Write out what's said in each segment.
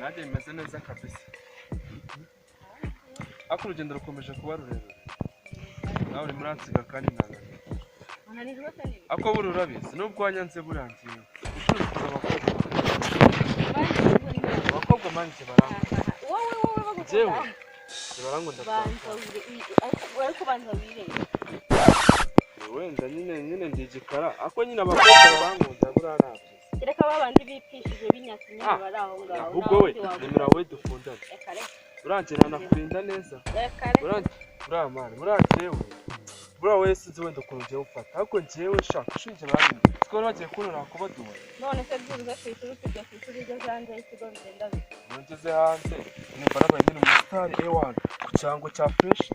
nanjye bimeze neza kabisa. Ako urugendo rukomeje kuba rurerure. Nawe uri muri Ansiga kandi Ananirwa cyane. Ako buri urabizi nubwo wanyanze burangiye. Abakobwa manjye barangwa. Wowe Jewe barangwa banza ariko banza wirenge. Wenda nyine ndigikara. Ako nyine abakobwa barangunda burana. Reka babandi bipishije binyakinya bari aho ngaho. Ubwo we nimera we dufundana. Uranjye nakurinda neza. Muranjewe. Bura wese nzi wenda ukuntu ugiye ufata. Ariko njyewe shaka ushinje bari. Siko bagiye kunura kubaduha. None se byuruza kwishuri tujya kwishuri ryo hanze y'ikigo ngenda bise. Nongeze hanze. Numva nabaye nyine umustar A1 ku cyango cya fresh.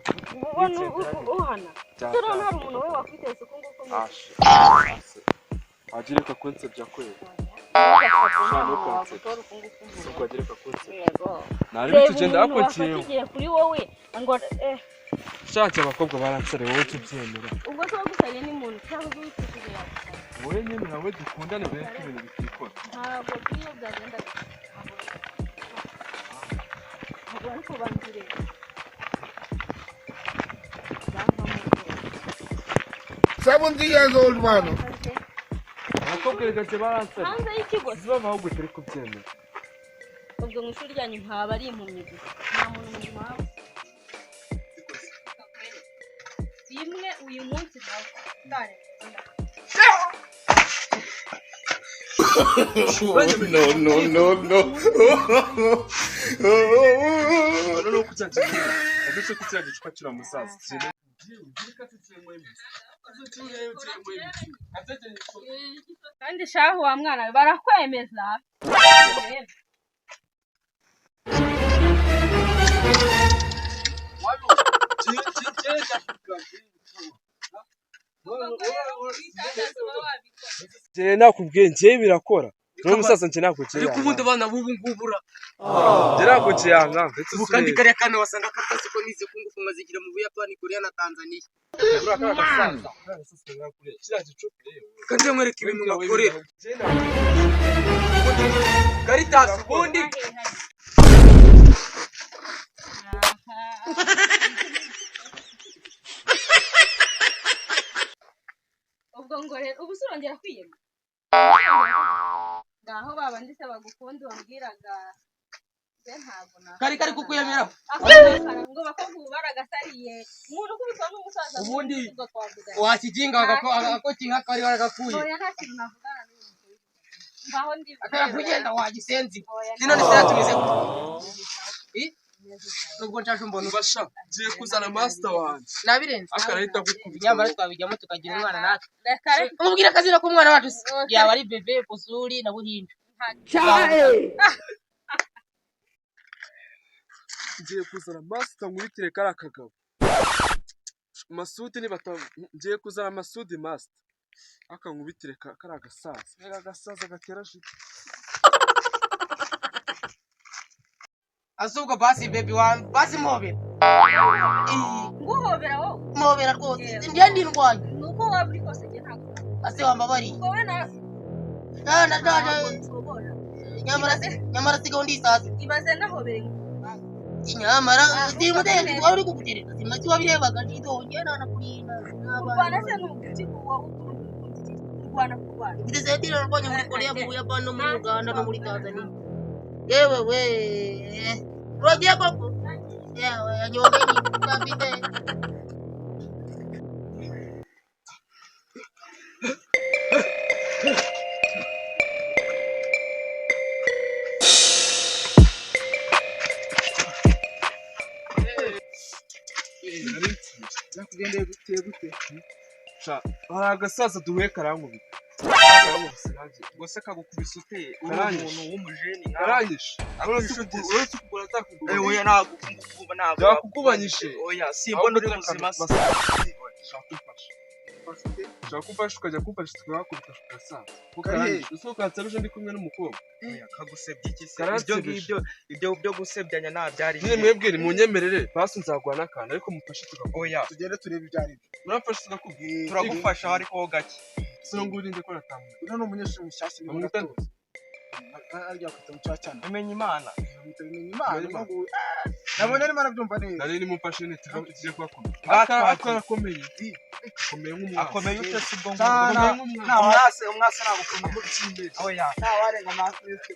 Uhana. Turabona hari umuntu we wakwiteza uko nguko. Agireka konsebya kwera. Soko agireka konsebya. Nari bitugenda ako cyewe. Tugiye kuri wowe ngo Shaka abakobwa baransare wowe tubyemera. ubwo so gusanye ni muntu cyangwa witishije yawe. Wowe nyine nawe dukundane be ibintu bitikora. Ntabwo kuri yo byagenda. Ntabwo ariko banzire. 70 years old man. Abakobwa reka baransare. Hanze y'ikigo. Ziba ahubwo turi kubyemera. Ubwo mu ishuri ryanyu ntaba ari impumyi gusa. Nta muntu muzima wabo. Imwe uyu munsi nawe. No. Rero kucyanje. Agace kucyanje cyakira musaza. Kandi shahu wa mwana we barakwemeza. Je nakubwiye ngiye birakora. No musaza nje nakugera. Ariko ubundi bana bubu ngubura. Je nakugera yanga ndetse Kandi kare kana wasanga katase ko nize kungufu mazigira mu Buyapani, Korea na Tanzania. Kandi mwereka ibintu nakorera. Caritas ubundi. Ubwo ngo rero ubusurongera kwiyema. Ngaho babandi se bagukunda bambwiraga je ntabwo na. Kari kukuyemera. Ngo bakobwa baragasariye. Umuntu kubitwa n'umusaza. Ubundi wakijinga ako kinka kari waragakuye. Oya nta kintu navugana n'umuntu. Ngaho ndi. Akagenda wagisenzi. Nino ni sera tumize. Nubwo nshaje mbona ubasha ngiye kuzana master wanje. Nabirenze. Akarahita gukubita. Nyamara twabijyamo tukagira umwana natwe. Umubwira akazira ko umwana wacu yaba ari bebe Busuri na Buhinja. Ngiye kuzana master nkubitire kara kagabo. Masudi ni ngiye kuzana Masudi master. Aka nkubitire kara gasaza. Kara gasaza gatera shit. Asuko basi baby wan basi mobile. Nguhobera wo. Mobile rwose. Ndiye ndi ndwanye. Nuko waburi kose je ntabwo. Ase wambabari. Wowe na. Nyamara sigo ndi sasa. Ibaze nahobere. Nyamara ndi mudende wari kukutereka. Simaki wabirebaga ndito ngena na kurinda. Kubana se n'umuti kuwa kubana. Ndeze ndira rwanye muri Korea, mu Buyapani no muri Uganda no muri Tanzania. Yewe we. Rogia koko. Yewe anyongeni kabide. Nakugendeye gute. Sha agasaza duhuye karankubita. Gose kagukubise uteye umuntu w'umujeni karanyishe. Aronshuti kugura takugura. Oya ntabwo kumva ntabwo. Yakugubanyishe. Oya simbona uri muzima. Shaka kumfasha ukajya kumfasha tukakubita gasaza. Kukaranyishe. Usokanse bije ndi kumwe n'umukobwa. Oya kagusebye iki se? Ibyo byo gusebyanya nta byari. Niye mwebwe mu nyemerere basi nzagwa nakana ariko mufashe Oya Tugende turebe ibyari. murafashe tukakubwira. turagufasha ariko gake. Sinongurinde ko natamwe. Uno ni umunyeshuri mushyashya Amwitande. arya kwita mucyacana Umenye Imana. Imana nabonye ari marabyumva neza nari ni mufashe neti tujye kwakomeye akomeye nk'umwaka Akomeye ute si bwo ngo akomeye nk'umwaka umwase nagukunda muri kimbe. Oya. ntawarenga amaso y'isi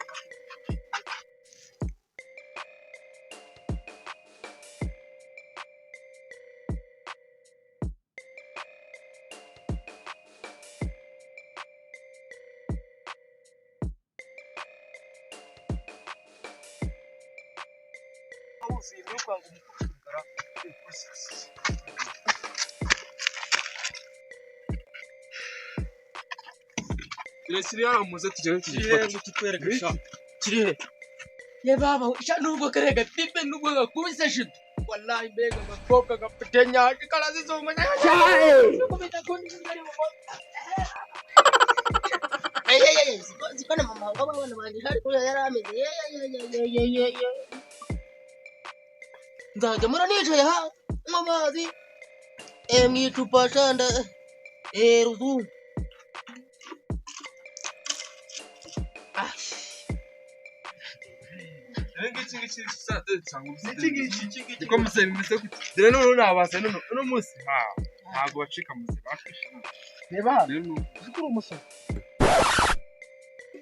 Kirekire muze tujye tukwereka. Kirihe ye baba nubwo karega tipe nubwo gakubise shit wallahi mbega bakobwa gafite nyaje karazi zonganya kubita kundi ngari mu zikana mama w'abana banje hari ko yarameze nzajya mura nicaye ha nk'amazi mwicupa shanda ruzungu Niko museni mbese dore none nabaza no munsi ntago bacika muze bakishima reba uzikuru umusazi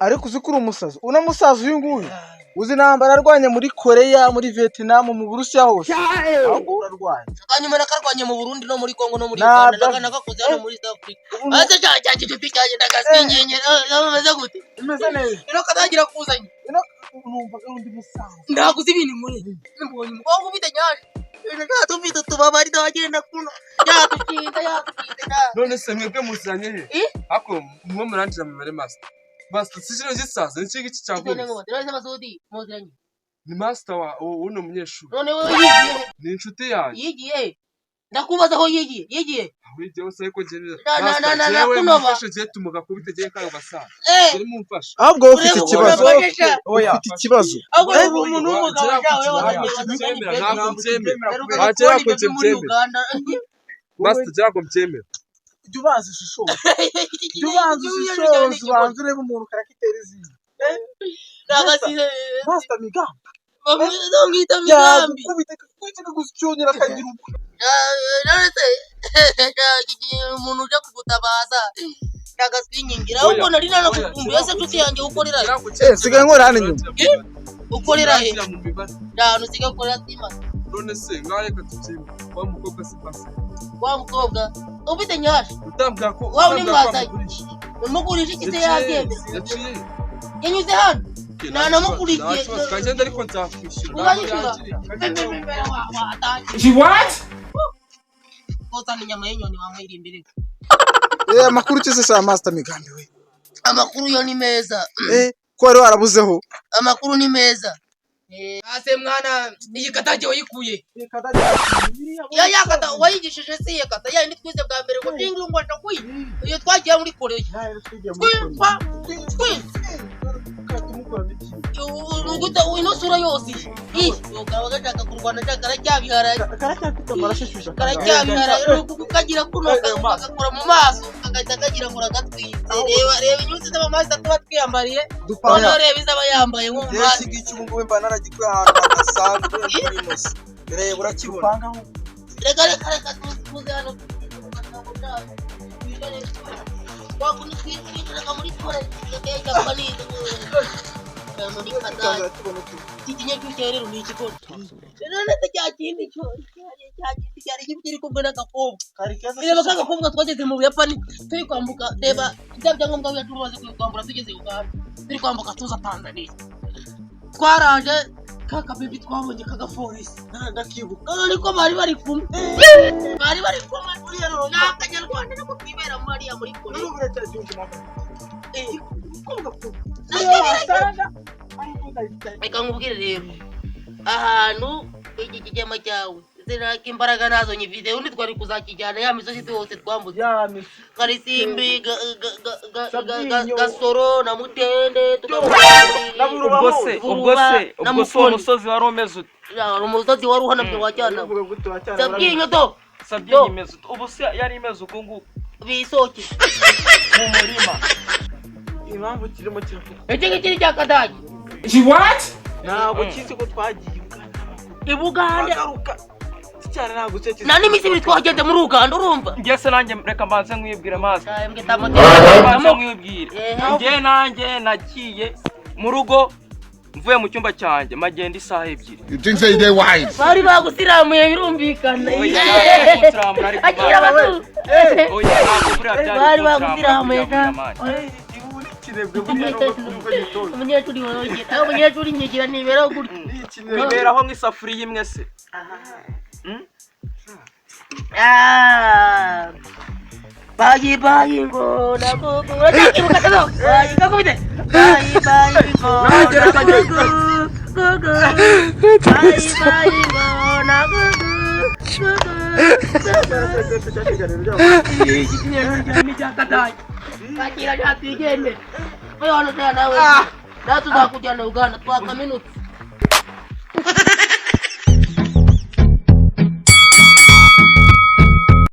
ariko uzikuru umusazi una musazi uyu nguyu uzi nambara arwanya muri Korea muri Vietnam mu Burusiya hose ahubwo urarwanya kanyuma nakarwanye mu Burundi no muri Kongo no muri Uganda nagakoze hano muri South Africa ate cyaje cyane ndagasinyenye amaze gute imeze neza ino kadagira kuzanye ino numva undi musazi ndaguze ibintu muri mbonye umukobwa ufite nyaje reka tufite tubabari ndagenda kuno yatukinda none se mwebwe muzanye he ako mwo murandira mu master master sijino gisaza n'iki cyagwe ni master wa uno munyeshuri none wewe yigiye ni inshuti yanjye yigiye ndakubaza aho yigiye wigiye wose ariko genera nakunoba je tumuga kubitegeye kayo basara uri mumfasha ahubwo ufite ikibazo oya ufite ikibazo ahubwo umuntu w'umugabo master jago mbyemera ubanza ishusho ubanza urebe umuntu karakitera izindi master Migambi bamwita Migambi kubita gusyonyera kagira uko narese umuntu uje kugutabaza ndagaswinyingira ahubwo nari nanagukumbuye se nshuti yanjye ukorera sigaye nkora hano inyuma ukorera he ndano sigaye ukorera sima none se ngareka tubyemera wa mukobwa se pasi wa mukobwa ufite nyaje utambwa ko wawe ni mwazaye umugurisha ikite yabyemera yanyuze hano namukurikiye kagenda ariko nzakwishyura uranyishyura what koza ni nyama y'inyoni wamwiri imbere amakuru cyose sa master Migambi we amakuru yo ni meza ko wari warabuzeho amakuru ni meza ase mwana iyi kataje wayikuye ya kata wayigishije si ya kata ya ndi twize bwa mbere ngo jingle ngo ndakuyi iyo twagiye muri Korea uguta uino sura yose ukaba gashaka kurwana karacyabiharaye karacyabiharaye kukagira kuno kagakora mu maso kagahita kagira ngo ragatwitse reba inyuzi z'amazi tuba twiyambariye none reba izaba yambaye nko mu mazi iki ubwo mba naragikuye ahantu hadasanzwe muri mose reba urakibona reka tuze hano wakundi twitira muri Korea cyangwa ni muri Canada ikinye cy'ukerero ni ikikora none cyakindi cyo cyari kiri kumwe n'agakobwa reba kagakobwa twageze mu Buyapani turi kwambuka reba ibyangombwa byacu tumaze kwambura tugeze Uganda turi kwambuka tuza Tanzania twaraje kakabibi twabonye kagapolisi ndakibuka ariko bari kumwe rero n'akanyarwanda nako kwibera muri Korea reka nkubwire rero ahantu iki kigema cyawe ziraka imbaraga nazo nyivide undi twari kuzakijyana ya misozi yose twambuze Karisimbi Gasoro na Mutende ubwo se umusozi wari umeze ute umusozi wari uhanamye wajyana sabyinyo to sabyinyo imeze ubu se yari imeze uko nguko bisoke mu murima impamvu kirimo kiravuga iki ngiki ni cya kadage ntabwo kizi ko twagiye i Buganda agaruka cyane ntabwo cyekize nta n'iminsi ibiri twageze muri Uganda urumva njye se nanjye reka mbanze nkwibwire mazi mbwe tamote mbanze nkwibwire njye nanjye nagiye mu rugo mvuye mu cyumba cyanjye magenda isaha 2. You think say they wise? bari bagusiramuye birumvikana Kusiramura ariko akira batu oya ntabwo buriya byari bari bagusiramuye umunyeshuri wowe aho umunyeshuri nyigira nibera gutya biberaho nk'isafuriya imwe se bayi ngo nagugu urakibuka tazo bayi gakubite bayi ngo nagugu gugu bayi ngo nagugu kakira cyatwigende oyo hano nawe natuzakujyana Uganda twakaminutse